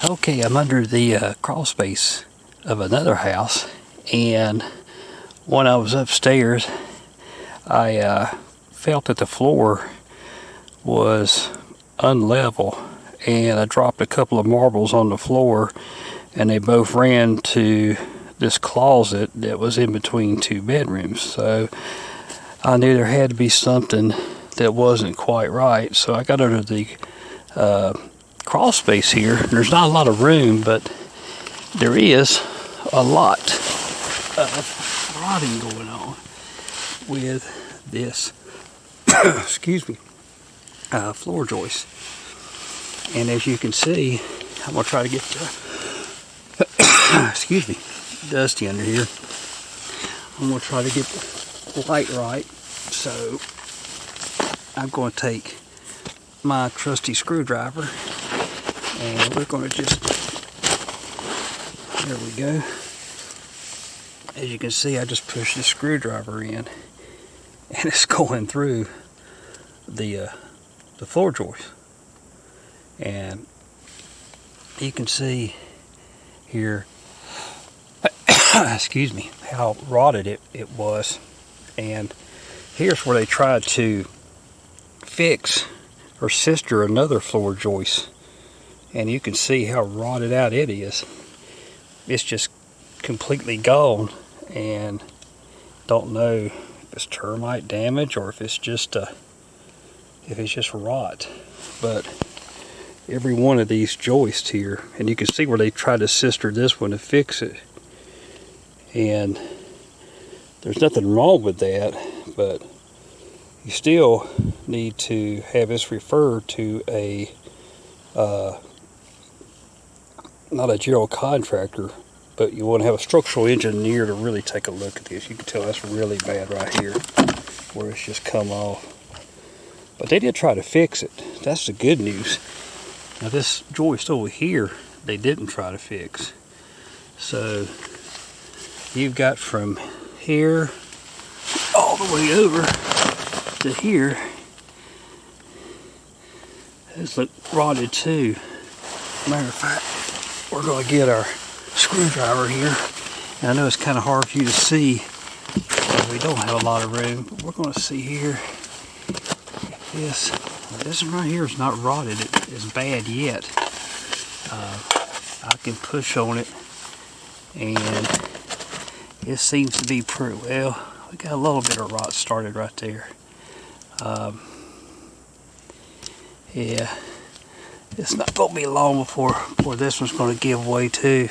Okay, I'm under the crawl space of another house, and when I was upstairs, I felt that the floor was unlevel, and I dropped a couple of marbles on the floor, and they both ran to this closet that was in between two bedrooms. So I knew there had to be something that wasn't quite right. So I got under the crawl space here. There's not a lot of room, but there is a lot of rotting going on with this excuse me, floor joist. And as you can see, I'm gonna try to get the excuse me, dusty under here. I'm gonna try to get the light right. So I'm going to take my trusty screwdriver, and we're going to just, there we go. As you can see, I just pushed the screwdriver in, and it's going through the floor joist. And you can see here, excuse me, how rotted it was. And here's where they tried to fix or sister another floor joist, and you can see how rotted out it is. It's just completely gone, and don't know if it's termite damage or if it's just rot. But every one of these joists here, and you can see where they tried to sister this one to fix it, and there's nothing wrong with that, but you still need to have this referred to a not a general contractor, but you want to have a structural engineer to really take a look at this. You can tell that's really bad right here, where it's just come off. But they did try to fix it. That's the good news. Now this joist over here, they didn't try to fix. So you've got from here all the way over to here. It's rotted too. Matter of fact, we're going to get our screwdriver here. And I know it's kind of hard for you to see because we don't have a lot of room, but we're going to see here if this one right here is not rotted. It is bad yet. I can push on it, and it seems to be pretty well. We got a little bit of rot started right there. Yeah, it's not going to be long before this one's going to give way too.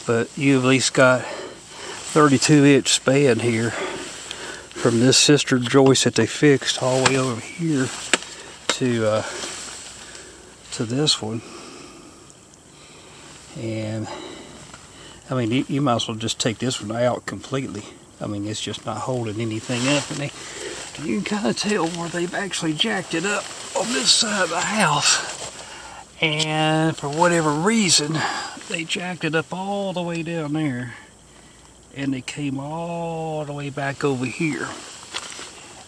But you at least got 32-inch span here from this sister joist that they fixed all the way over here to this one. And I mean, you might as well just take this one out completely. I mean, it's just not holding anything up, and you can kind of tell where they've actually jacked it up on this side of the house. And for whatever reason, they jacked it up all the way down there, and they came all the way back over here.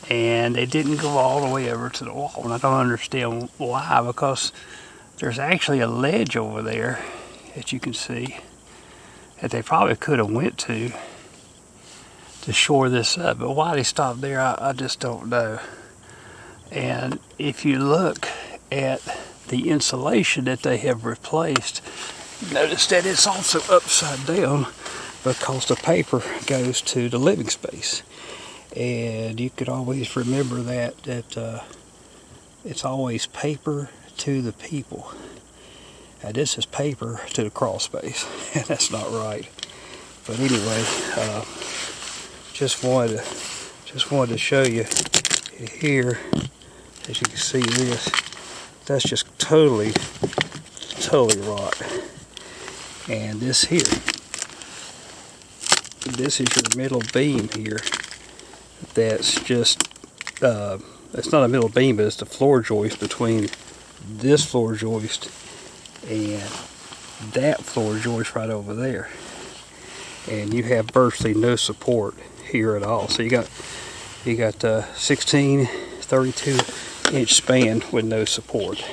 And they didn't go all the way over to the wall, and I don't understand why, because there's actually a ledge over there that you can see that they probably could have went to shore this up, but why they stopped there, I just don't know. And if you look at the insulation that they have replaced, notice that it's also upside down because the paper goes to the living space. And you could always remember that it's always paper to the people. And this is paper to the crawl space, and that's not right. But anyway, just wanted to show you here. As you can see, that's just totally rot. And this here, this is your middle beam here. That's just it's not a middle beam, but it's the floor joist between this floor joist and that floor joist right over there. And you have virtually no support here at all. So you got 16, 32 inch span with no support.